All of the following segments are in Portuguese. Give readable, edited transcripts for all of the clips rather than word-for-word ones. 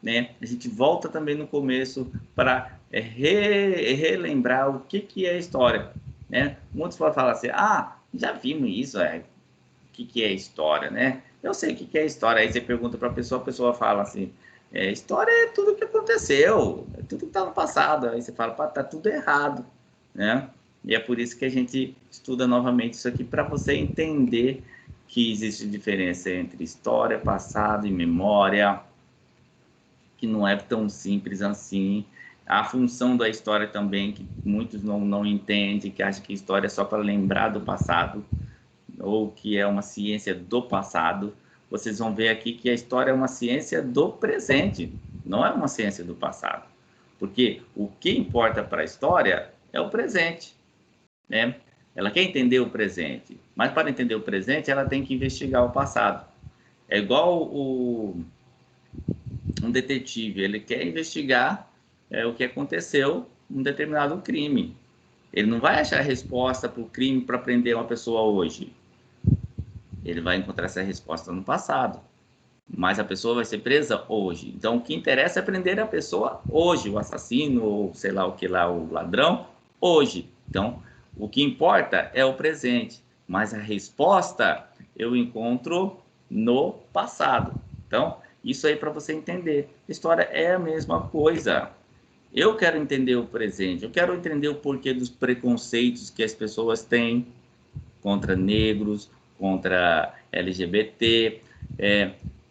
né? A gente volta também no começo para relembrar o que é história, né? Muitos podem falar assim, ah, já vimos isso, o que é história, né? Eu sei o que é história. Aí você pergunta para a pessoa fala assim, história é tudo que aconteceu, é tudo que está no passado. Aí você fala, pá, tá tudo errado, né? E é por isso que a gente estuda novamente isso aqui, para você entender que existe diferença entre história, passado e memória, que não é tão simples assim. A função da história também, que muitos não entendem, que acham que história é só para lembrar do passado, ou que é uma ciência do passado. Vocês vão ver aqui que a história é uma ciência do presente, não é uma ciência do passado. Porque o que importa para a história é o presente, né? Ela quer entender o presente, mas para entender o presente, ela tem que investigar o passado. É igual um detetive, ele quer investigar o que aconteceu num determinado crime. Ele não vai achar a resposta para o crime para prender uma pessoa hoje. Ele vai encontrar essa resposta no passado. Mas a pessoa vai ser presa hoje. Então, o que interessa é prender a pessoa hoje, o assassino, ou sei lá o que lá, o ladrão, hoje. Então, o que importa é o presente. Mas a resposta eu encontro no passado. Então, isso aí para você entender. História é a mesma coisa. Eu quero entender o presente, eu quero entender o porquê dos preconceitos que as pessoas têm contra negros, contra LGBT.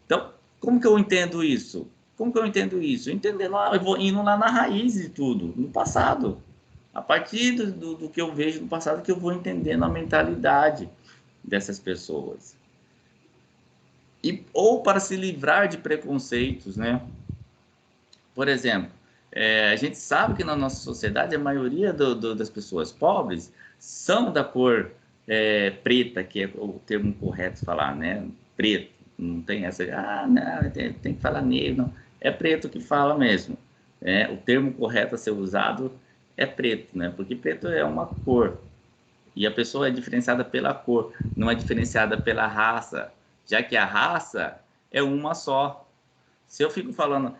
Então, como que eu entendo isso? Como que eu entendo isso? Entendendo, eu vou indo lá na raiz de tudo, no passado. A partir do que eu vejo no passado, que eu vou entendendo a mentalidade dessas pessoas. Ou para se livrar de preconceitos, né? Por exemplo, a gente sabe que na nossa sociedade a maioria das pessoas pobres são da cor preta, que é o termo correto falar, né? Preto. Não tem essa, não, tem que falar negro, não. É preto que fala mesmo. O termo correto a ser usado é preto, né? Porque preto é uma cor. E a pessoa é diferenciada pela cor, não é diferenciada pela raça, já que a raça é uma só. Se eu fico falando,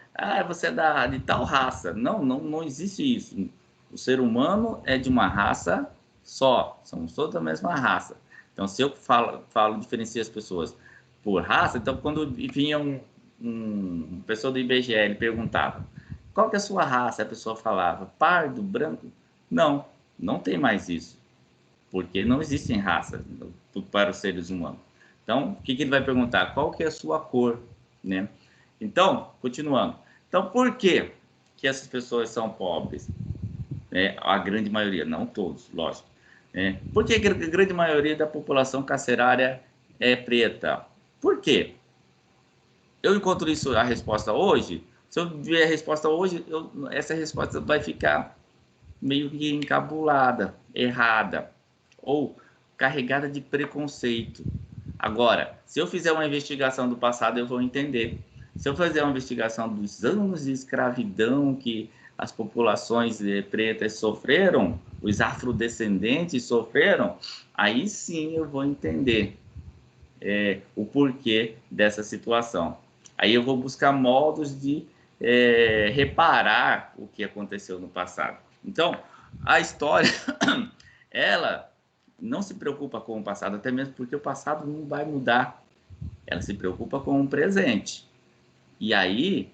você é de tal raça. Não existe isso. O ser humano é de uma raça só. Somos todos da mesma raça. Então, se eu falo diferencio as pessoas por raça, então quando vinha uma pessoa do IBGE, ele perguntava, qual que é a sua raça? A pessoa falava, pardo, branco? Não tem mais isso. Porque não existem raças para os seres humanos. Então, o que ele vai perguntar? Qual que é a sua cor, né? Então, continuando. Então, por que essas pessoas são pobres? A grande maioria, não todos, lógico. Por que a grande maioria da população carcerária é preta? Por quê? Eu encontro isso, a resposta hoje. Se eu ver a resposta hoje, essa resposta vai ficar meio que encabulada, errada, ou carregada de preconceito. Agora, se eu fizer uma investigação do passado, eu vou entender. Se eu fizer uma investigação dos anos de escravidão que as populações pretas sofreram, os afrodescendentes sofreram, aí sim eu vou entender o porquê dessa situação. Aí eu vou buscar modos de reparar o que aconteceu no passado. Então, a história, ela não se preocupa com o passado, até mesmo porque o passado não vai mudar. Ela se preocupa com o presente. E aí,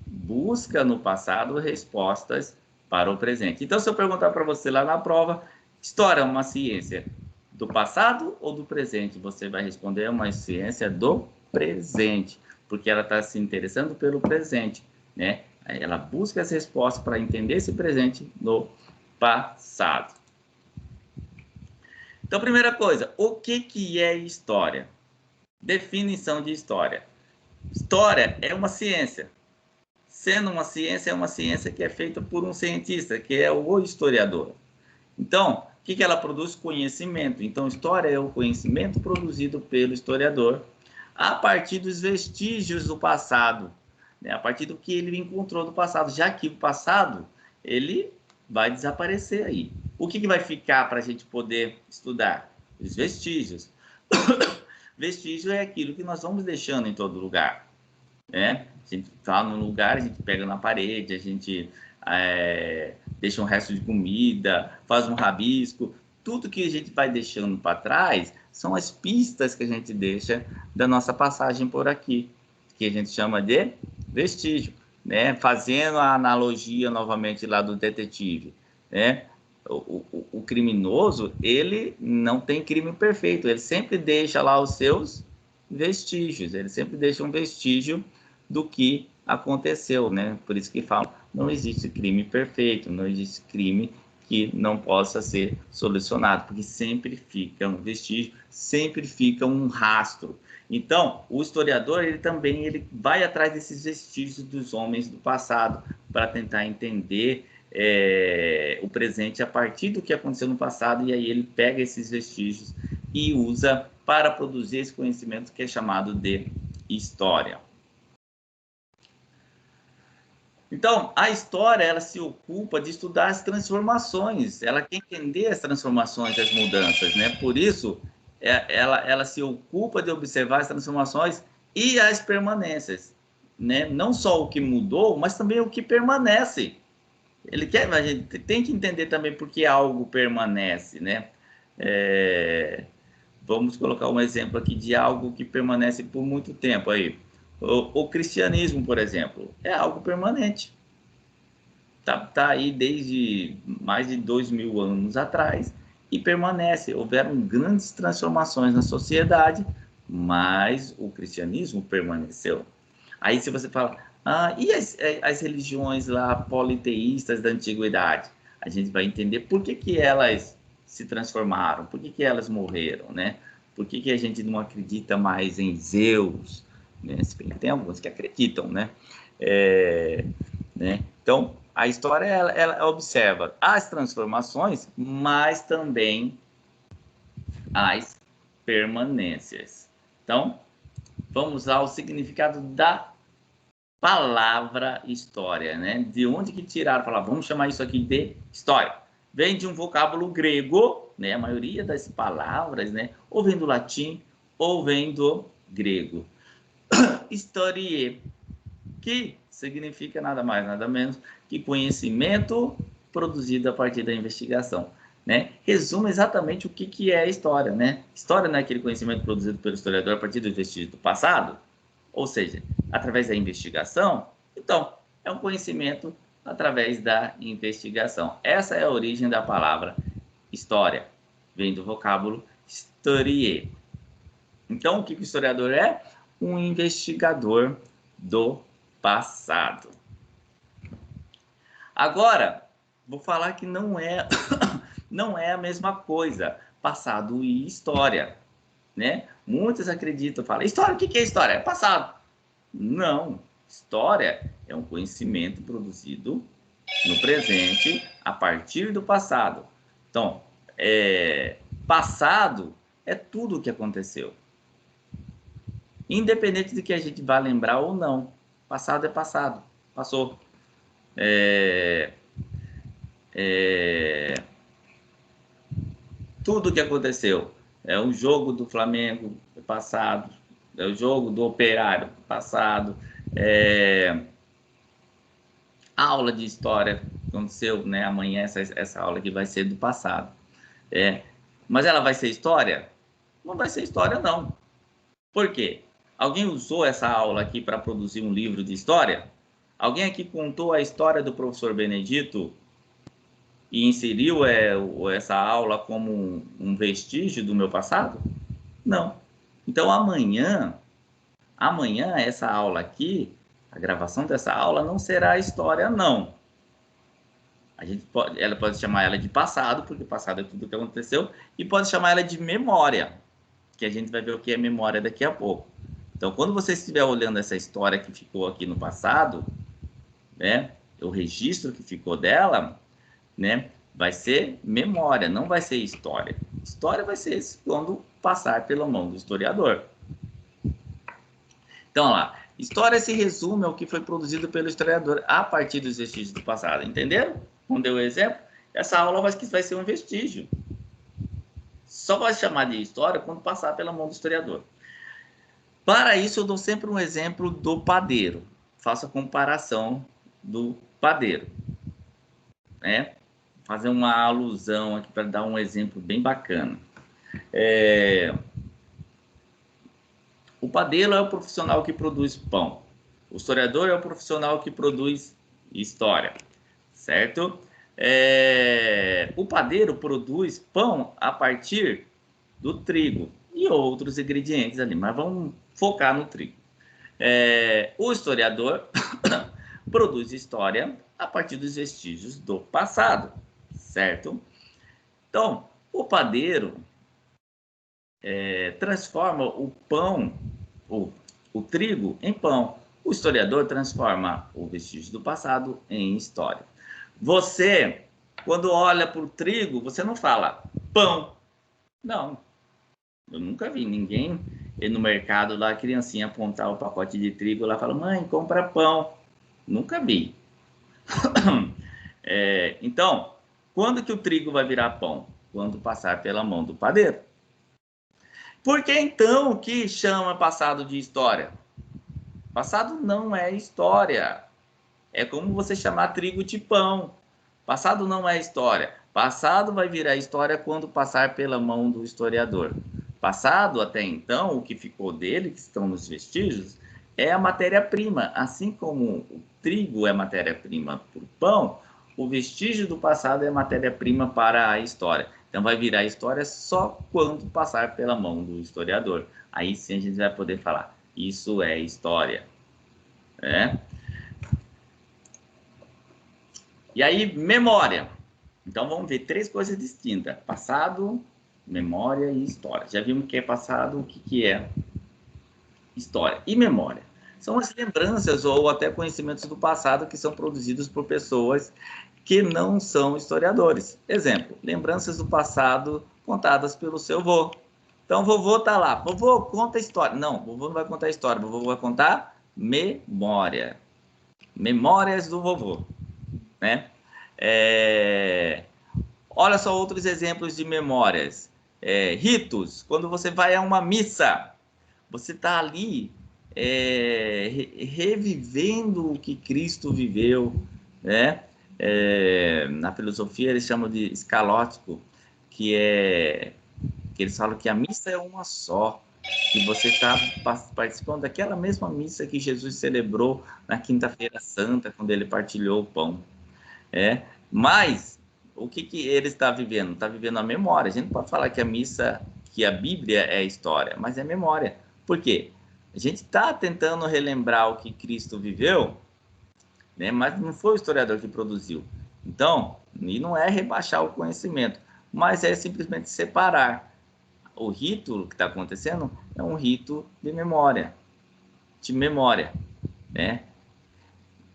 busca no passado respostas para o presente. Então, se eu perguntar para você lá na prova, história é uma ciência do passado ou do presente? Você vai responder, é uma ciência do presente, porque ela está se interessando pelo presente, né? Ela busca as respostas para entender esse presente no passado. Então, primeira coisa, o que é história? Definição de história. História é uma ciência. Sendo uma ciência, é uma ciência que é feita por um cientista, que é o historiador. Então, o que ela produz? Conhecimento. Então, história é o conhecimento produzido pelo historiador a partir dos vestígios do passado, né? A partir do que ele encontrou do passado, já que o passado ele vai desaparecer aí. O que vai ficar para a gente poder estudar? Os vestígios. Vestígio é aquilo que nós vamos deixando em todo lugar, né? A gente está num lugar, a gente pega na parede, a gente deixa um resto de comida, faz um rabisco. Tudo que a gente vai deixando para trás são as pistas que a gente deixa da nossa passagem por aqui, que a gente chama de vestígio, né? Fazendo a analogia novamente lá do detetive, né? O criminoso, ele não tem crime perfeito, ele sempre deixa lá os seus vestígios, ele sempre deixa um vestígio do que aconteceu, né? Por isso que falam, não existe crime perfeito, não existe crime que não possa ser solucionado, porque sempre fica um vestígio, sempre fica um rastro. Então, o historiador, ele vai atrás desses vestígios dos homens do passado para tentar entender o presente a partir do que aconteceu no passado, e aí ele pega esses vestígios e usa para produzir esse conhecimento que é chamado de história. Então, a história, ela se ocupa de estudar as transformações, ela quer entender as transformações, as mudanças, né? Por isso, ela se ocupa de observar as transformações e as permanências, né? Não só o que mudou, mas também o que permanece. A gente tem que entender também por que algo permanece, né? Vamos colocar um exemplo aqui de algo que permanece por muito tempo aí. O cristianismo, por exemplo, é algo permanente. Tá aí desde mais de 2000 anos atrás e permanece. Houveram grandes transformações na sociedade, mas o cristianismo permaneceu. Aí se você fala, e as religiões lá politeístas da antiguidade? A gente vai entender por que elas se transformaram, por que elas morreram, né? Por que a gente não acredita mais em Zeus? Né? Tem alguns que acreditam, né? Né? Então, a história ela observa as transformações, mas também as permanências. Então, vamos ao significado da palavra história, né? De onde que tiraram? Falar, vamos chamar isso aqui de história. Vem de um vocábulo grego, né? A maioria das palavras, né? Ou vem do latim, ou vem do grego. Historie, que significa nada mais, nada menos que conhecimento produzido a partir da investigação. Né? Resume exatamente o que é a história. Né? História não é aquele conhecimento produzido pelo historiador a partir dos vestígios do passado, ou seja, através da investigação. Então, é um conhecimento através da investigação. Essa é a origem da palavra história. Vem do vocábulo historier. Então, o que o historiador é? Um investigador do passado. Agora, vou falar que não é a mesma coisa, passado e história, né? Muitos acreditam, falam, história, o que é história? É passado. Não, história é um conhecimento produzido no presente a partir do passado. Então, passado é tudo o que aconteceu. Independente de que a gente vá lembrar ou não. Passado é passado. Passou. Tudo o que aconteceu. É o jogo do Flamengo passado. É o jogo do Operário passado. Aula de história aconteceu, né? Amanhã essa aula aqui vai ser do passado. Mas ela vai ser história? Não vai ser história, não. Por quê? Alguém usou essa aula aqui para produzir um livro de história? Alguém aqui contou a história do professor Benedito e inseriu essa aula como um vestígio do meu passado? Não. Então, amanhã, essa aula aqui, a gravação dessa aula não será história, não. Ela pode chamar ela de passado, porque passado é tudo o que aconteceu, e pode chamar ela de memória, que a gente vai ver o que é memória daqui a pouco. Então, quando você estiver olhando essa história que ficou aqui no passado, né, o registro que ficou dela, né, vai ser memória, não vai ser história. História vai ser quando passar pela mão do historiador. Então, lá, história se resume ao que foi produzido pelo historiador a partir dos vestígios do passado. Entenderam? Como deu o exemplo? Essa aula vai ser um vestígio. Só vai chamar de história quando passar pela mão do historiador. Para isso, eu dou sempre um exemplo do padeiro. faço a comparação do padeiro, né? Fazer uma alusão aqui para dar um exemplo bem bacana. O padeiro é o profissional que produz pão. O historiador é o profissional que produz história, certo? O padeiro produz pão a partir do trigo e outros ingredientes ali, mas vamos focar no trigo. O historiador produz história a partir dos vestígios do passado, certo? Então, o padeiro transforma o pão, o trigo, em pão. O historiador transforma o vestígio do passado em história. Você, quando olha para o trigo, você não fala pão. Não. Eu nunca vi ninguém no mercado lá, a criancinha apontar o pacote de trigo lá e falar, mãe, compra pão. Nunca vi. Então, quando que o trigo vai virar pão? Quando passar pela mão do padeiro. Por que então que chama passado de história? Passado não é história. É como você chamar trigo de pão. Passado não é história. Passado vai virar história quando passar pela mão do historiador. Passado, até então, o que ficou dele, que estão nos vestígios, é a matéria-prima. Assim como o trigo é matéria-prima para o pão, o vestígio do passado é matéria-prima para a história. Então, vai virar história só quando passar pela mão do historiador. Aí sim a gente vai poder falar, isso é história. E aí, memória. Então, vamos ver 3 coisas distintas. Passado, memória e história. Já vimos o que é passado, o que é história. E memória. São as lembranças ou até conhecimentos do passado que são produzidos por pessoas que não são historiadores. Exemplo, lembranças do passado contadas pelo seu avô. Então, o vovô está lá. Vovô, conta a história. Não, o vovô não vai contar a história. O vovô vai contar memória. Memórias do vovô. Né? Olha só outros exemplos de memórias. Ritos. Quando você vai a uma missa, você está ali revivendo o que Cristo viveu, né? Na filosofia eles chamam de escalótico, que eles falam que a missa é uma só, que você está participando daquela mesma missa que Jesus celebrou na Quinta-feira Santa, quando ele partilhou o pão. Mas o que ele está vivendo? Está vivendo a memória. A gente não pode falar que a missa, que a Bíblia é história, mas é memória. Por quê? A gente está tentando relembrar o que Cristo viveu, né? Mas não foi o historiador que produziu. Então, e não é rebaixar o conhecimento, mas é simplesmente separar. O rito que está acontecendo é um rito de memória, né?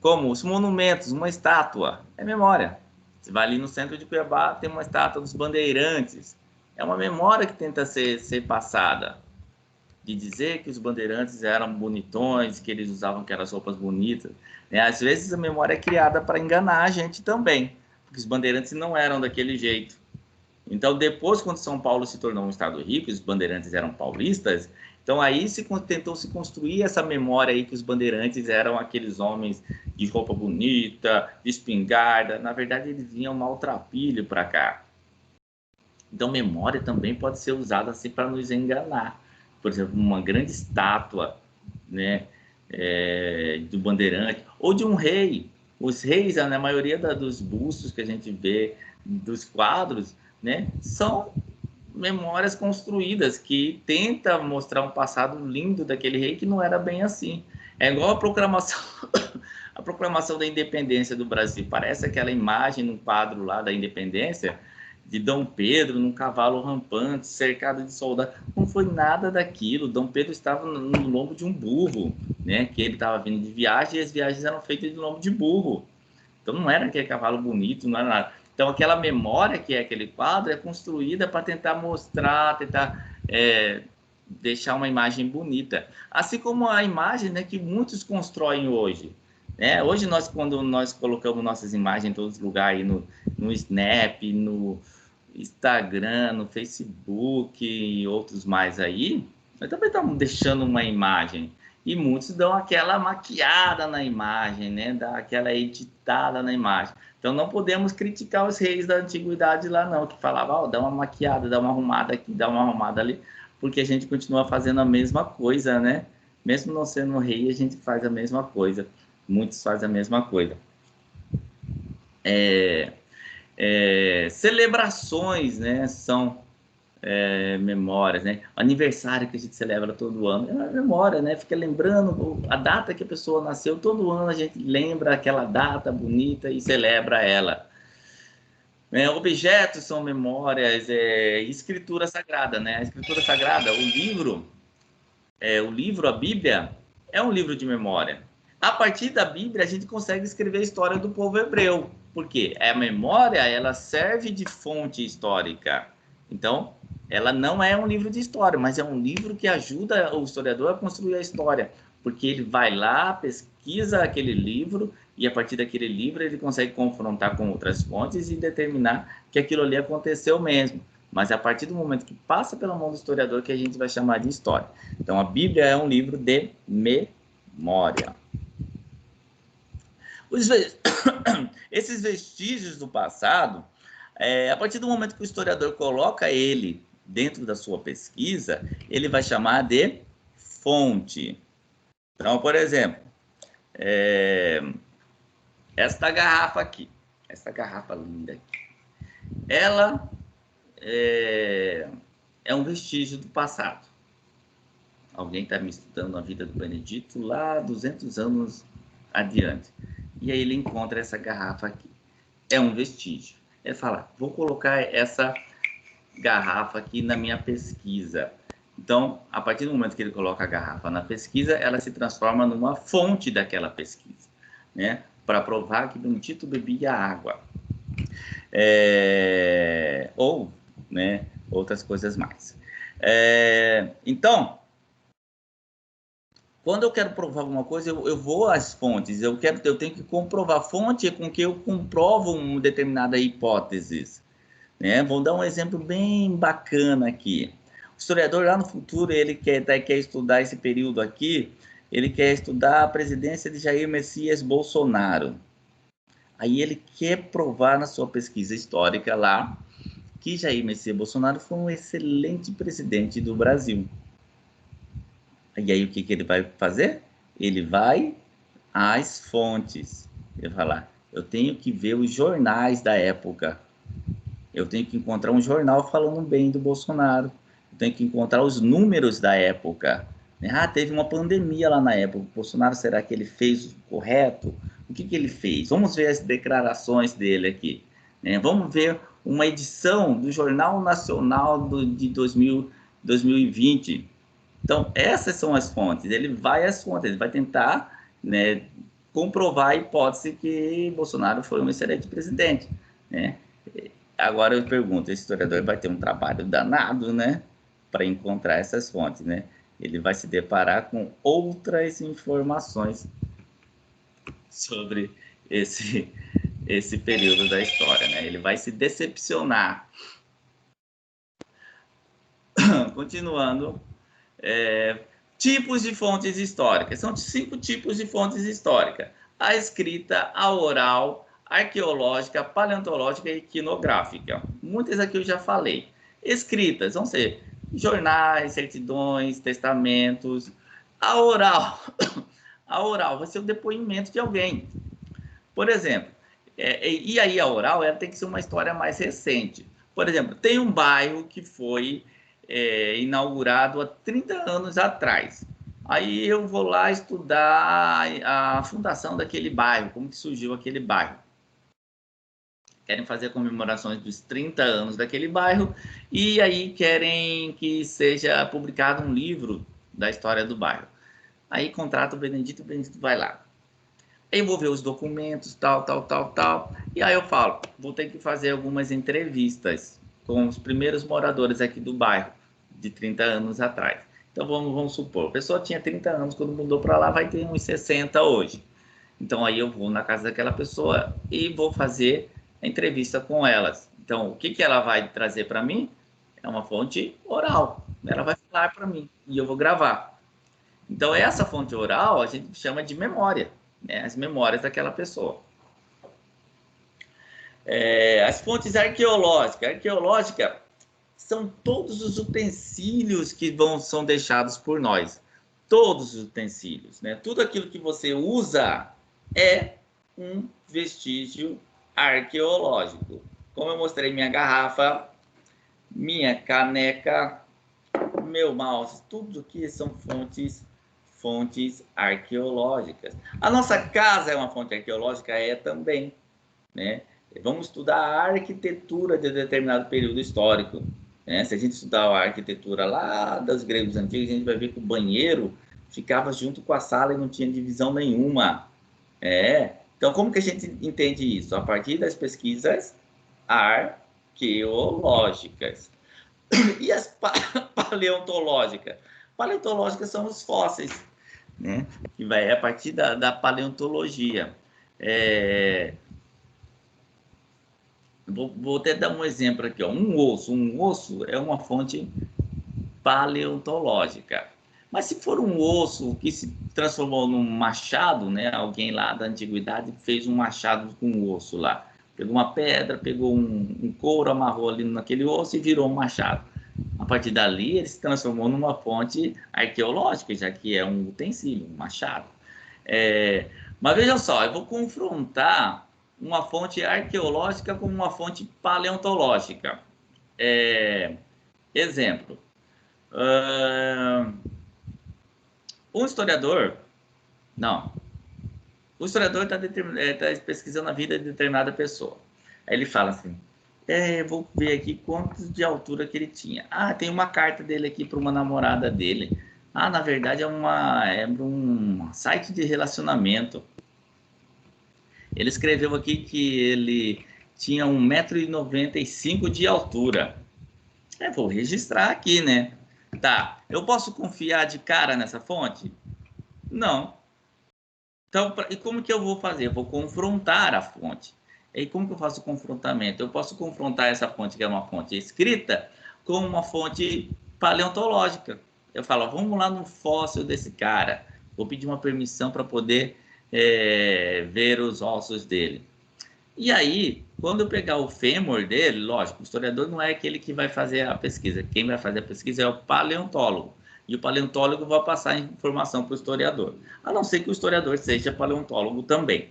Como os monumentos, uma estátua, é memória. Você vai ali no centro de Cuiabá, tem uma estátua dos bandeirantes. É uma memória que tenta ser passada. De dizer que os bandeirantes eram bonitões, que eles usavam aquelas roupas bonitas. Às vezes a memória é criada para enganar a gente também, porque os bandeirantes não eram daquele jeito. Então, depois, quando São Paulo se tornou um estado rico, os bandeirantes eram paulistas, então aí tentou se construir essa memória aí que os bandeirantes eram aqueles homens de roupa bonita, de espingarda. Na verdade, eles vinham maltrapilho para cá. Então, memória também pode ser usada assim para nos enganar. Por exemplo, uma grande estátua, né, do bandeirante, ou de um rei. Os reis, na maioria dos bustos que a gente vê, dos quadros, né, são memórias construídas que tentam mostrar um passado lindo daquele rei que não era bem assim. É igual a proclamação, a proclamação da independência do Brasil. Parece aquela imagem no quadro lá da independência, de Dom Pedro num cavalo rampante, cercado de soldados. Não foi nada daquilo. Dom Pedro estava no lombo de um burro, né? Que ele estava vindo de viagem e as viagens eram feitas de lombo de burro. Então não era aquele cavalo bonito, não era nada. Então aquela memória que é aquele quadro é construída para tentar mostrar, deixar uma imagem bonita. Assim como a imagem, né, que muitos constroem hoje. Hoje, quando nós colocamos nossas imagens em todos os lugares, no Snap, no Instagram, no Facebook e outros mais aí, nós também estamos deixando uma imagem. E muitos dão aquela maquiada na imagem, né? Dá aquela editada na imagem. Então, não podemos criticar os reis da antiguidade lá, não, que falavam, dá uma maquiada, dá uma arrumada aqui, dá uma arrumada ali, porque a gente continua fazendo a mesma coisa, né? Mesmo não sendo rei, a gente faz a mesma coisa. Muitos fazem a mesma coisa. Celebrações, né? São memórias, né? Aniversário que a gente celebra todo ano, é uma memória, né? Fica lembrando a data que a pessoa nasceu, todo ano a gente lembra aquela data bonita e celebra ela. Objetos são memórias, escritura sagrada, né? A escritura sagrada, o livro, a Bíblia, é um livro de memória. A partir da Bíblia, a gente consegue escrever a história do povo hebreu, porque a memória, ela serve de fonte histórica. Então, ela não é um livro de história, mas é um livro que ajuda o historiador a construir a história, porque ele vai lá, pesquisa aquele livro, e a partir daquele livro ele consegue confrontar com outras fontes e determinar que aquilo ali aconteceu mesmo. Mas é a partir do momento que passa pela mão do historiador que a gente vai chamar de história. Então, a Bíblia é um livro de memória. Esses vestígios do passado, a partir do momento que o historiador coloca ele dentro da sua pesquisa, ele vai chamar de fonte. Então, por exemplo, esta garrafa aqui, essa garrafa linda aqui, ela é um vestígio do passado. Alguém está me estudando a vida do Benedito lá 200 anos adiante. E aí ele encontra essa garrafa aqui. É um vestígio. Ele fala, vou colocar essa garrafa aqui na minha pesquisa. Então, a partir do momento que ele coloca a garrafa na pesquisa, ela se transforma numa fonte daquela pesquisa, né? Para provar que Benedito bebia água. Ou, né, outras coisas mais. Então, quando eu quero provar alguma coisa, eu vou às fontes. Eu tenho que comprovar. Fonte é com que eu comprovo uma determinada hipótese, né? Vou dar um exemplo bem bacana aqui. O historiador lá no futuro, ele quer estudar esse período aqui, ele quer estudar a presidência de Jair Messias Bolsonaro. Aí ele quer provar na sua pesquisa histórica lá que Jair Messias Bolsonaro foi um excelente presidente do Brasil. E aí o que ele vai fazer? Ele vai às fontes. Ele vai falar, eu tenho que ver os jornais da época. Eu tenho que encontrar um jornal falando bem do Bolsonaro. Eu tenho que encontrar os números da época. Teve uma pandemia lá na época. O Bolsonaro, será que ele fez o correto? O que ele fez? Vamos ver as declarações dele aqui. Vamos ver uma edição do Jornal Nacional de 2020. Então, essas são as fontes. Ele vai às fontes, ele vai tentar, né, comprovar a hipótese que Bolsonaro foi um excelente presidente, né? Agora eu pergunto, esse historiador vai ter um trabalho danado, né, para encontrar essas fontes, né? Ele vai se deparar com outras informações sobre esse período da história, né? Ele vai se decepcionar. Continuando, tipos de fontes históricas. São 5 tipos de fontes históricas. A escrita, a oral, arqueológica, paleontológica e iconográfica. Muitas aqui eu já falei. Escritas vão ser jornais, certidões, testamentos. A oral vai ser o depoimento de alguém. Por exemplo, e aí a oral ela tem que ser uma história mais recente. Por exemplo, tem um bairro que foi inaugurado há 30 anos atrás. Aí eu vou lá estudar a fundação daquele bairro, como que surgiu aquele bairro. Querem fazer comemorações dos 30 anos daquele bairro e aí querem que seja publicado um livro da história do bairro. Aí contrata o Benedito vai lá. Aí eu vou ver os documentos, tal. E aí eu falo, vou ter que fazer algumas entrevistas com os primeiros moradores aqui do bairro, de 30 anos atrás. Então vamos supor, a pessoa tinha 30 anos quando mudou para lá, vai ter uns 60 hoje. Então aí eu vou na casa daquela pessoa e vou fazer a entrevista com elas. Então o que ela vai trazer para mim? É uma fonte oral. Ela vai falar para mim e eu vou gravar. Então, essa fonte oral a gente chama de memória, né? As memórias daquela pessoa. As fontes arqueológicas. Arqueológica são todos os utensílios que são deixados por nós. Todos os utensílios, né? Tudo aquilo que você usa é um vestígio arqueológico. Como eu mostrei, minha garrafa, minha caneca, meu mouse, tudo que são fontes arqueológicas. A nossa casa é uma fonte arqueológica? É também, né? Vamos estudar a arquitetura de determinado período histórico, né? Se a gente estudar a arquitetura lá dos gregos antigos, a gente vai ver que o banheiro ficava junto com a sala e não tinha divisão nenhuma. Então, como que a gente entende isso? A partir das pesquisas arqueológicas. E as paleontológicas? Paleontológicas são os fósseis, né? Que vai a partir da paleontologia. Vou até dar um exemplo aqui, ó. Um osso é uma fonte paleontológica. Mas se for um osso que se transformou num machado, né? Alguém lá da antiguidade fez um machado com um osso lá. Pegou uma pedra, pegou um couro, amarrou ali naquele osso e virou um machado. A partir dali, ele se transformou numa fonte arqueológica, já que é um utensílio, um machado. Mas vejam só, eu vou confrontar uma fonte arqueológica com uma fonte paleontológica. Exemplo. Um historiador... Não. O historiador está pesquisando a vida de determinada pessoa. Aí ele fala assim, vou ver aqui quantos de altura que ele tinha. Tem uma carta dele aqui para uma namorada dele. Na verdade é um site de relacionamento. Ele escreveu aqui que ele tinha 1,95 m de altura. Vou registrar aqui, né? Tá, eu posso confiar de cara nessa fonte? Não. Então, e como que eu vou fazer? Eu vou confrontar a fonte. E como que eu faço o confrontamento? Eu posso confrontar essa fonte, que é uma fonte escrita, com uma fonte paleontológica. Eu falo, vamos lá no fóssil desse cara. Vou pedir uma permissão para poder ver os ossos dele. E aí, quando eu pegar o fêmur dele, lógico, o historiador não é aquele que vai fazer a pesquisa. Quem vai fazer a pesquisa é o paleontólogo. E o paleontólogo vai passar a informação para o historiador. A não ser que o historiador seja paleontólogo também.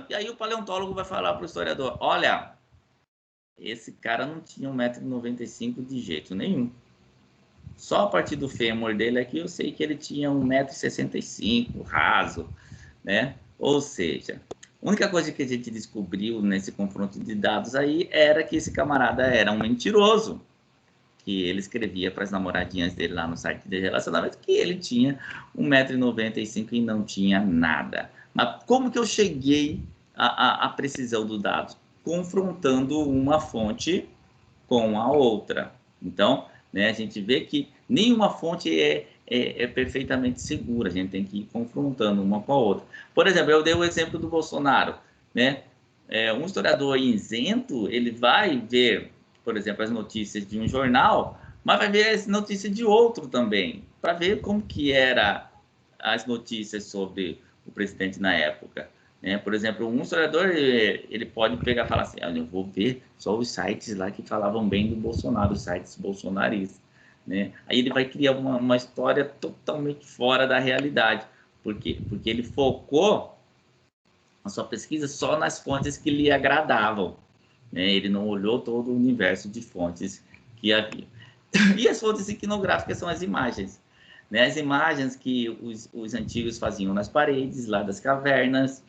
E aí o paleontólogo vai falar para o historiador, olha, esse cara não tinha 1,95 m de jeito nenhum. Só a partir do fêmur dele aqui eu sei que ele tinha 1,65 m, raso, né? Ou seja, a única coisa que a gente descobriu nesse confronto de dados aí era que esse camarada era um mentiroso, que ele escrevia para as namoradinhas dele lá no site de relacionamento que ele tinha 1,95 m e não tinha nada. Mas como que eu cheguei à precisão do dado? Confrontando uma fonte com a outra. Então, né, a gente vê que nenhuma fonte é perfeitamente segura, a gente tem que ir confrontando uma com a outra. Por exemplo, eu dei o exemplo do Bolsonaro, né? Um historiador isento, ele vai ver, por exemplo, as notícias de um jornal, mas vai ver as notícias de outro também, para ver como que era as notícias sobre o presidente na época. Por exemplo, um historiador, ele pode pegar e falar assim, eu vou ver só os sites lá que falavam bem do Bolsonaro, os sites bolsonaristas. Né? Aí ele vai criar uma história totalmente fora da realidade. Por quê? Porque ele focou a sua pesquisa só nas fontes que lhe agradavam. Né? Ele não olhou todo o universo de fontes que havia. E as fontes iconográficas são as imagens. Né? As imagens que os antigos faziam nas paredes, lá das cavernas.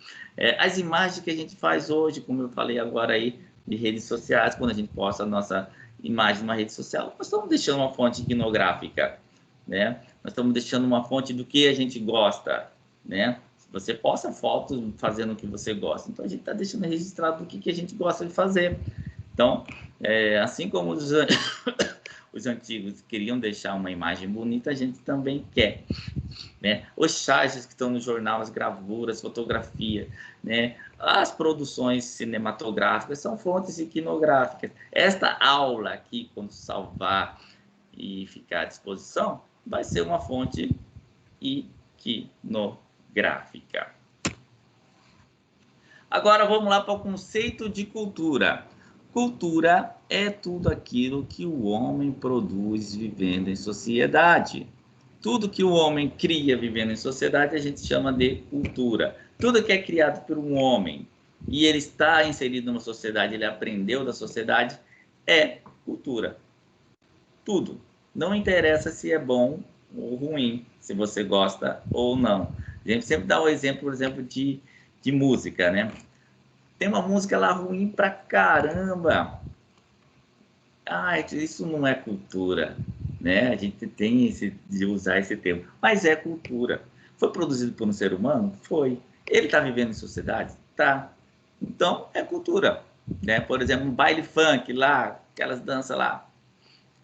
As imagens que a gente faz hoje, como eu falei agora aí, de redes sociais, quando a gente posta a nossa imagem numa rede social, nós estamos deixando uma fonte iconográfica, né? Nós estamos deixando uma fonte do que a gente gosta, né? Você posta fotos fazendo o que você gosta, então a gente está deixando registrado o que a gente gosta de fazer. Então, assim como os antigos queriam deixar uma imagem bonita, a gente também quer. Né? Os charges que estão no jornal, as gravuras, fotografia, né? As produções cinematográficas são fontes iconográficas. Esta aula aqui, quando salvar e ficar à disposição, vai ser uma fonte etnográfica. Agora vamos lá para o conceito de cultura. Cultura é tudo aquilo que o homem produz vivendo em sociedade. Tudo que o homem cria vivendo em sociedade a gente chama de cultura. Tudo que é criado por um homem e ele está inserido numa sociedade, ele aprendeu da sociedade, é cultura. Tudo. Não interessa se é bom ou ruim, se você gosta ou não. A gente sempre dá o exemplo, por exemplo, de música, né? Tem uma música lá ruim pra caramba. Ah, isso não é cultura, né? A gente tem de usar esse termo, mas é cultura. Foi produzido por um ser humano? Foi. Ele está vivendo em sociedade? Tá. Então, é cultura, né? Por exemplo, um baile funk lá, aquelas danças lá,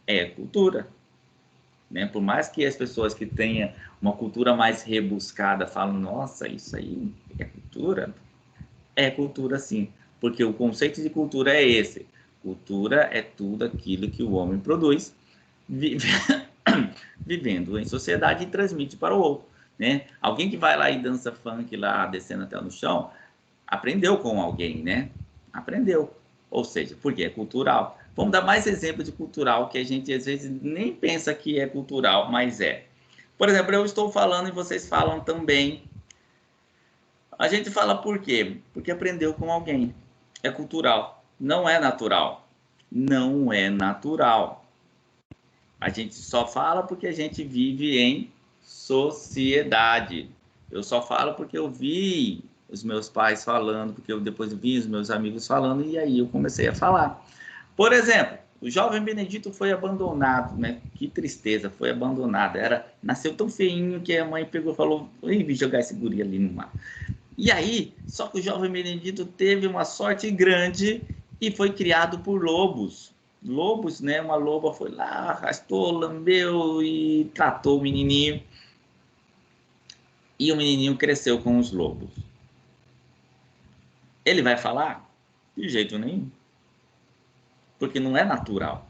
é cultura, né? Por mais que as pessoas que tenham uma cultura mais rebuscada falam, nossa, isso aí é cultura sim, porque o conceito de cultura é esse. Cultura é tudo aquilo que o homem produz, vivendo em sociedade e transmite para o outro, né? Alguém que vai lá e dança funk lá, descendo até no chão, aprendeu com alguém, né? Aprendeu. Ou seja, porque é cultural. Vamos dar mais exemplo de cultural que a gente às vezes nem pensa que é cultural, mas é. Por exemplo, eu estou falando e vocês falam também. A gente fala por quê? Porque aprendeu com alguém. É cultural. Não é natural. Não é natural. A gente só fala porque a gente vive em sociedade. Eu só falo porque eu vi os meus pais falando, porque eu depois vi os meus amigos falando e aí eu comecei a falar. Por exemplo, o jovem Benedito foi abandonado, né? Que tristeza, foi abandonado. Nasceu tão feinho que a mãe pegou e falou: "Ih, jogar esse guri ali no mar". E aí, só que o jovem Benedito teve uma sorte grande e foi criado por lobos. Lobos, né? Uma loba foi lá, arrastou, lambeu e tratou o menininho. E o menininho cresceu com os lobos. Ele vai falar? De jeito nenhum. Porque não é natural.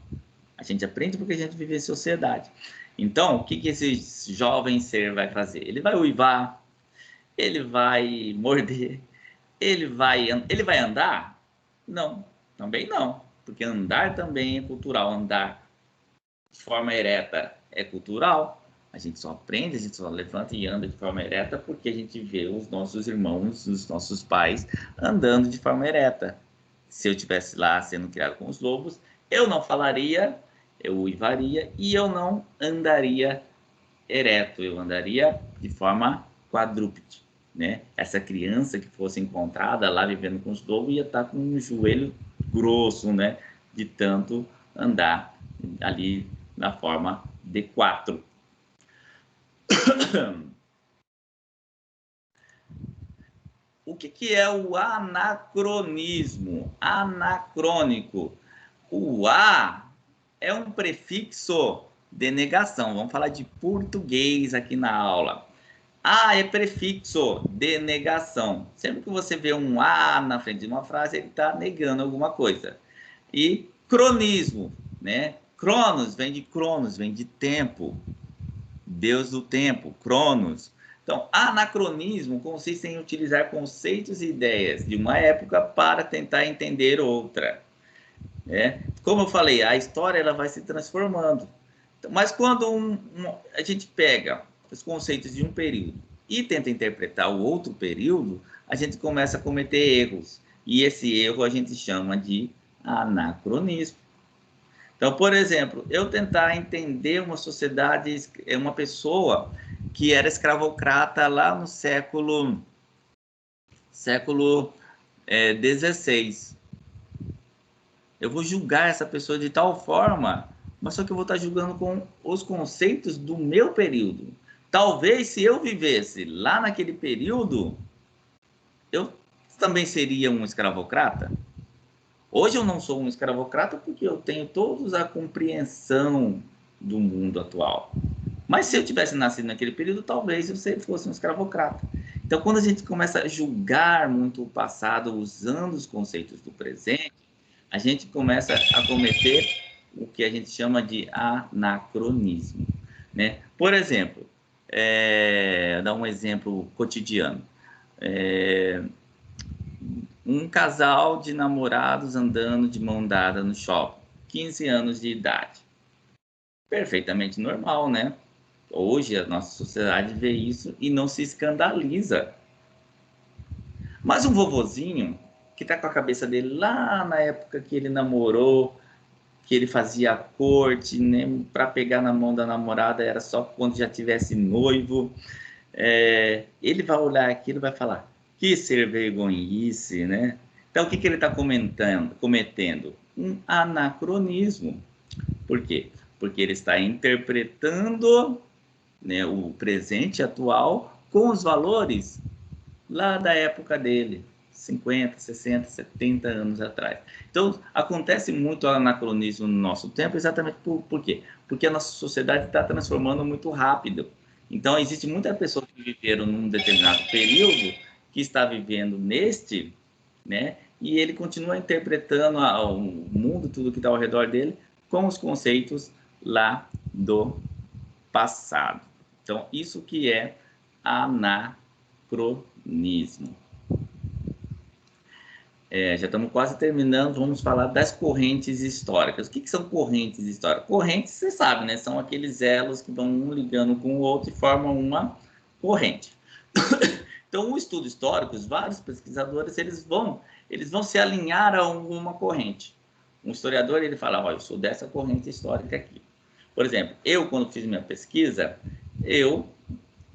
A gente aprende porque a gente vive em sociedade. Então, o que esse jovem ser vai fazer? Ele vai uivar, ele vai morder, ele vai andar? Não, também não, porque andar também é cultural. Andar de forma ereta é cultural. A gente só aprende, a gente só levanta e anda de forma ereta porque a gente vê os nossos irmãos, os nossos pais andando de forma ereta. Se eu tivesse lá sendo criado com os lobos, eu não falaria, eu uivaria e eu não andaria ereto, eu andaria de forma quadrúpede, né? Essa criança que fosse encontrada lá vivendo com os lobos ia estar com um joelho grosso, né? De tanto andar ali na forma de 4. O que é o anacronismo? Anacrônico. O A é um prefixo de negação. Vamos falar de português aqui na aula. A é prefixo de negação. Sempre que você vê um A na frente de uma frase, ele está negando alguma coisa. E cronismo, né? Cronos vem de tempo. Deus do tempo, Cronos. Então, anacronismo consiste em utilizar conceitos e ideias de uma época para tentar entender outra. Né? Como eu falei, a história ela vai se transformando. Mas quando a gente pega os conceitos de um período e tenta interpretar o outro período, a gente começa a cometer erros. E esse erro a gente chama de anacronismo. Então, por exemplo, eu tentar entender uma sociedade, uma pessoa que era escravocrata lá no século 16. Eu vou julgar essa pessoa de tal forma, mas só que eu vou estar julgando com os conceitos do meu período. Talvez se eu vivesse lá naquele período, eu também seria um escravocrata. Hoje eu não sou um escravocrata porque eu tenho toda a compreensão do mundo atual. Mas se eu tivesse nascido naquele período, talvez eu fosse um escravocrata. Então, quando a gente começa a julgar muito o passado usando os conceitos do presente, a gente começa a cometer o que a gente chama de anacronismo. Né? Por exemplo, dar um exemplo cotidiano. Um casal de namorados andando de mão dada no shopping, 15 anos de idade. Perfeitamente normal, né? Hoje a nossa sociedade vê isso e não se escandaliza. Mas um vovozinho que tá com a cabeça dele lá na época que ele namorou, que ele fazia corte, né, para pegar na mão da namorada era só quando já tivesse noivo, ele vai olhar aquilo e vai falar, que ser vergonhice, né? Então, o que ele está cometendo? Um anacronismo. Por quê? Porque ele está interpretando, né, o presente atual com os valores lá da época dele, 50, 60, 70 anos atrás. Então, acontece muito anacronismo no nosso tempo, exatamente por quê? Porque a nossa sociedade está transformando muito rápido. Então, existe muitas pessoas que viveram num determinado período que está vivendo neste, né? E ele continua interpretando o mundo, tudo que está ao redor dele, com os conceitos lá do passado. Então, isso que é anacronismo. Já estamos quase terminando, vamos falar das correntes históricas. O que são correntes históricas? Correntes, você sabe, né? São aqueles elos que vão um ligando com o outro e formam uma corrente. Então, o estudo histórico, vários pesquisadores, eles vão se alinhar a uma corrente. Um historiador, ele fala, eu sou dessa corrente histórica aqui. Por exemplo, eu, quando fiz minha pesquisa, eu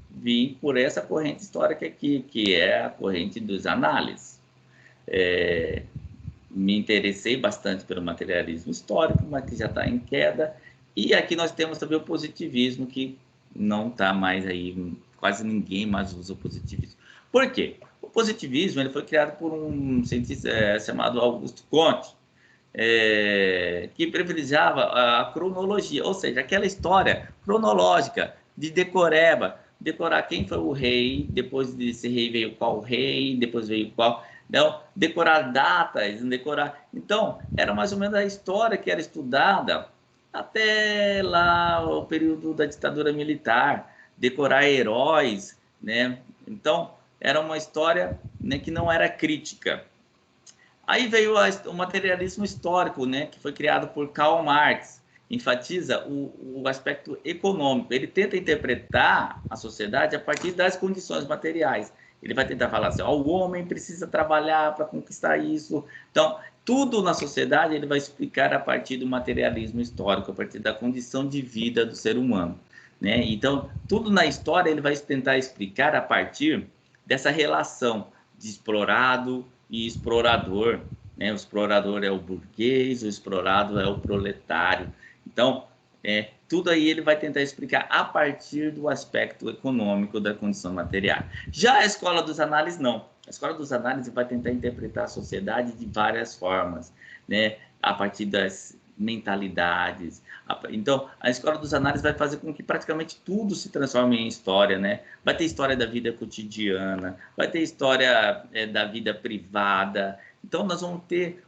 vim por essa corrente histórica aqui, que é a corrente dos análises. Me interessei bastante pelo materialismo histórico, mas que já está em queda. E aqui nós temos também o positivismo, que não está mais aí, quase ninguém mais usa o positivismo. Por quê? O positivismo ele foi criado por um cientista chamado Augusto Comte, que privilegiava a cronologia, ou seja, aquela história cronológica de decoreba, decorar quem foi o rei, depois desse rei veio qual rei, depois veio qual... Não, decorar datas, decorar... Então, era mais ou menos a história que era estudada até lá o período da ditadura militar, decorar heróis, né? Então, era uma história, né, que não era crítica. Aí veio o materialismo histórico, né, que foi criado por Karl Marx, enfatiza o aspecto econômico. Ele tenta interpretar a sociedade a partir das condições materiais. Ele vai tentar falar assim, o homem precisa trabalhar para conquistar isso. Então, tudo na sociedade ele vai explicar a partir do materialismo histórico, a partir da condição de vida do ser humano, né? Então, tudo na história ele vai tentar explicar a partir dessa relação de explorado e explorador, né? O explorador é o burguês, o explorado é o proletário. Então, tudo aí ele vai tentar explicar a partir do aspecto econômico da condição material. Já a escola dos análises, não. A escola dos análises vai tentar interpretar a sociedade de várias formas, né? A partir das mentalidades. Então, a escola dos análises vai fazer com que praticamente tudo se transforme em história, né? Vai ter história da vida cotidiana, vai ter história da vida privada. Então, nós vamos ter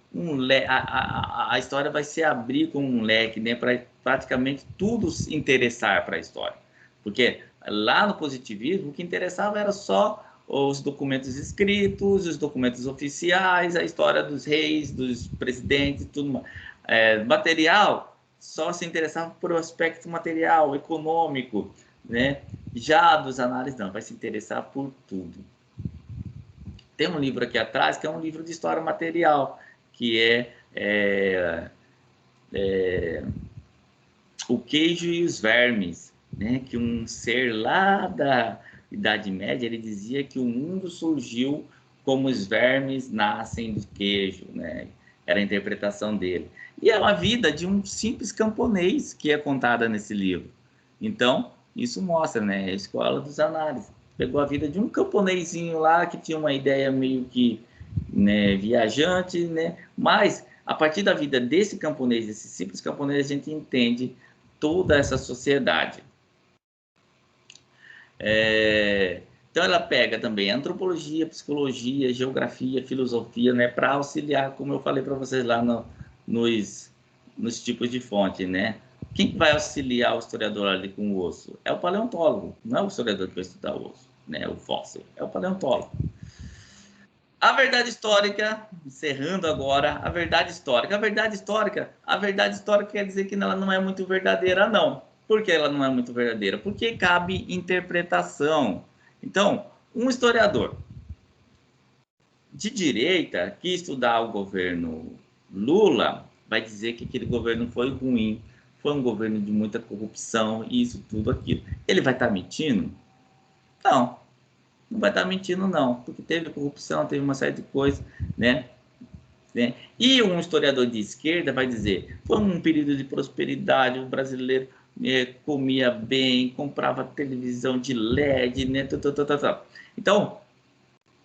a história vai se abrir com um leque, né, para praticamente tudo se interessar para a história. Porque lá no positivismo, o que interessava era só os documentos escritos, os documentos oficiais, a história dos reis, dos presidentes, tudo mais. Material, só se interessava por o aspecto material, econômico, né? Já dos análises, não, vai se interessar por tudo. Tem um livro aqui atrás, que é um livro de história material, que O Queijo e os Vermes, né? Que um ser lá da Idade Média, ele dizia que o mundo surgiu como os vermes nascem do queijo, né? Era a interpretação dele. E é a vida de um simples camponês que é contada nesse livro. Então, isso mostra, né? A escola dos análises. Pegou a vida de um camponezinho lá que tinha uma ideia meio que, né, viajante, né? Mas, a partir da vida desse camponês, desse simples camponês, a gente entende toda essa sociedade. Então, ela pega também antropologia, psicologia, geografia, filosofia, né, para auxiliar, como eu falei para vocês lá nos tipos de fonte, né? Quem vai auxiliar o historiador ali com o osso? É o paleontólogo, não é o historiador que vai estudar o osso, né? O fóssil, é o paleontólogo. A verdade histórica, encerrando agora, a verdade histórica. A verdade histórica quer dizer que ela não é muito verdadeira, não. Por que ela não é muito verdadeira? Porque cabe interpretação. Então, um historiador de direita que estudar o governo Lula vai dizer que aquele governo foi ruim, foi um governo de muita corrupção, isso, tudo aquilo. Ele vai estar mentindo? Não, não vai estar mentindo, não, porque teve corrupção, teve uma série de coisas, né? E um historiador de esquerda vai dizer: foi um período de prosperidade, o brasileiro comia bem, comprava televisão de LED, né? Então,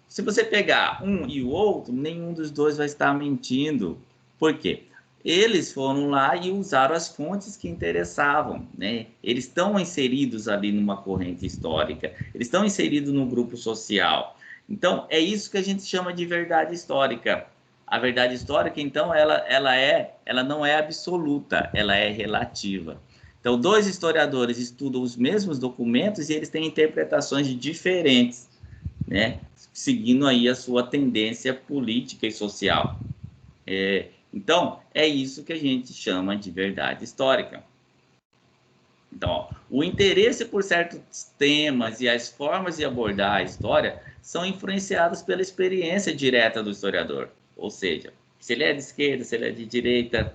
se você pegar um e o outro, nenhum dos dois vai estar mentindo. Por quê? Eles foram lá e usaram as fontes que interessavam, né? Eles estão inseridos ali numa corrente histórica, eles estão inseridos no grupo social. Então, é isso que a gente chama de verdade histórica. A verdade histórica, então, ela não é absoluta, ela é relativa. Então, dois historiadores estudam os mesmos documentos e eles têm interpretações diferentes, né? Seguindo aí a sua tendência política e social. Então, é isso que a gente chama de verdade histórica. Então, ó, o interesse por certos temas e as formas de abordar a história são influenciados pela experiência direta do historiador. Ou seja, se ele é de esquerda, se ele é de direita,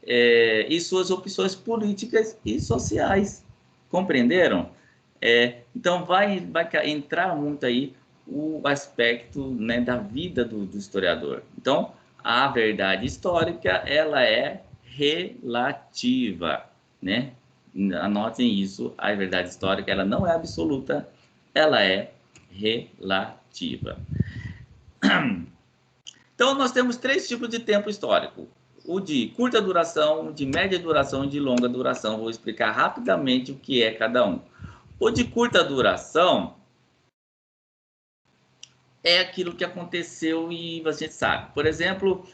e suas opções políticas e sociais. Compreenderam? Então, vai entrar muito aí o aspecto, né, da vida do historiador. Então, a verdade histórica, ela é relativa, né? Anotem isso, a verdade histórica, ela não é absoluta, ela é relativa. Então, nós temos três tipos de tempo histórico: o de curta duração, de média duração e de longa duração. Vou explicar rapidamente o que é cada um. O de curta duração é aquilo que aconteceu e você sabe. Por exemplo,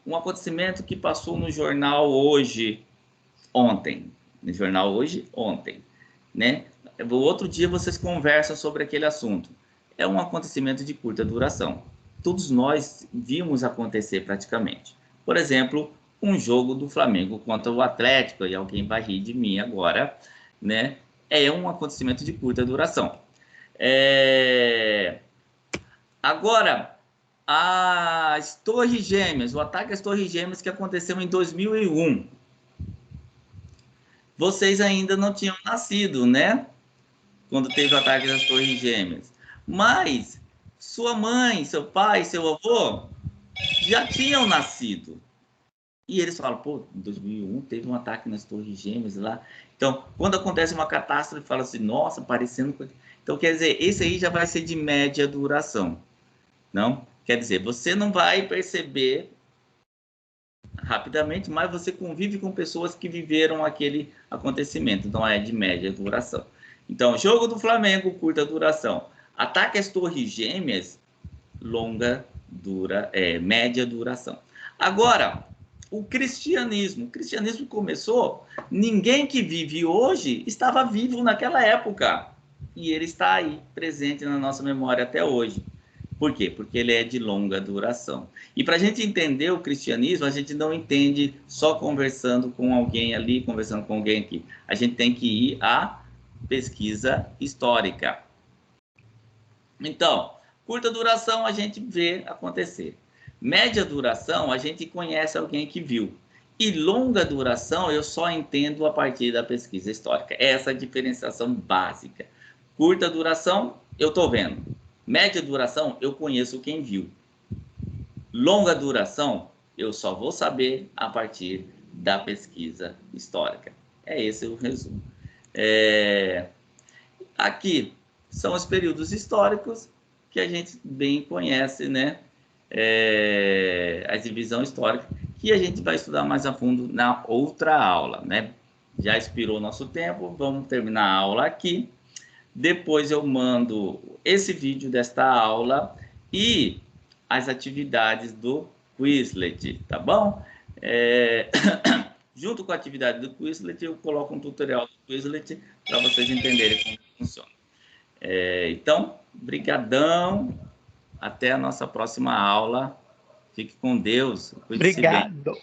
um acontecimento que passou no jornal hoje, ontem. No jornal hoje, ontem, né? O outro dia vocês conversam sobre aquele assunto. É um acontecimento de curta duração. Todos nós vimos acontecer praticamente. Por exemplo, um jogo do Flamengo contra o Atlético, e alguém vai rir de mim agora, né? É um acontecimento de curta duração. Agora, as Torres Gêmeas, o ataque às Torres Gêmeas que aconteceu em 2001. Vocês ainda não tinham nascido, né? Quando teve o ataque às Torres Gêmeas. Mas sua mãe, seu pai, seu avô já tinham nascido. E eles falam: pô, em 2001 teve um ataque nas Torres Gêmeas lá. Então, quando acontece uma catástrofe, fala assim: nossa, parecendo. Então, quer dizer, esse aí já vai ser de média duração. Não? Quer dizer, você não vai perceber rapidamente, mas você convive com pessoas que viveram aquele acontecimento. Então, é de média duração. Então, jogo do Flamengo, curta duração. Ataque às Torres Gêmeas, média duração. Agora, o cristianismo começou, ninguém que vive hoje estava vivo naquela época. E ele está aí, presente na nossa memória até hoje. Por quê? Porque ele é de longa duração. E para a gente entender o cristianismo, a gente não entende só conversando com alguém ali, conversando com alguém aqui. A gente tem que ir à pesquisa histórica. Então, curta duração a gente vê acontecer. Média duração, a gente conhece alguém que viu. E longa duração, eu só entendo a partir da pesquisa histórica. Essa é a diferenciação básica. Curta duração, eu estou vendo. Média duração, eu conheço quem viu. Longa duração, eu só vou saber a partir da pesquisa histórica. É esse o resumo. Aqui são os períodos históricos que a gente bem conhece, né? A divisão histórica, que a gente vai estudar mais a fundo na outra aula, né? Já expirou nosso tempo, vamos terminar a aula aqui. Depois eu mando esse vídeo desta aula e as atividades do Quizlet, tá bom? junto com a atividade do Quizlet, eu coloco um tutorial do Quizlet para vocês entenderem como funciona. Então, brigadão. Até a nossa próxima aula. Fique com Deus. Cuide-se bem. Obrigado.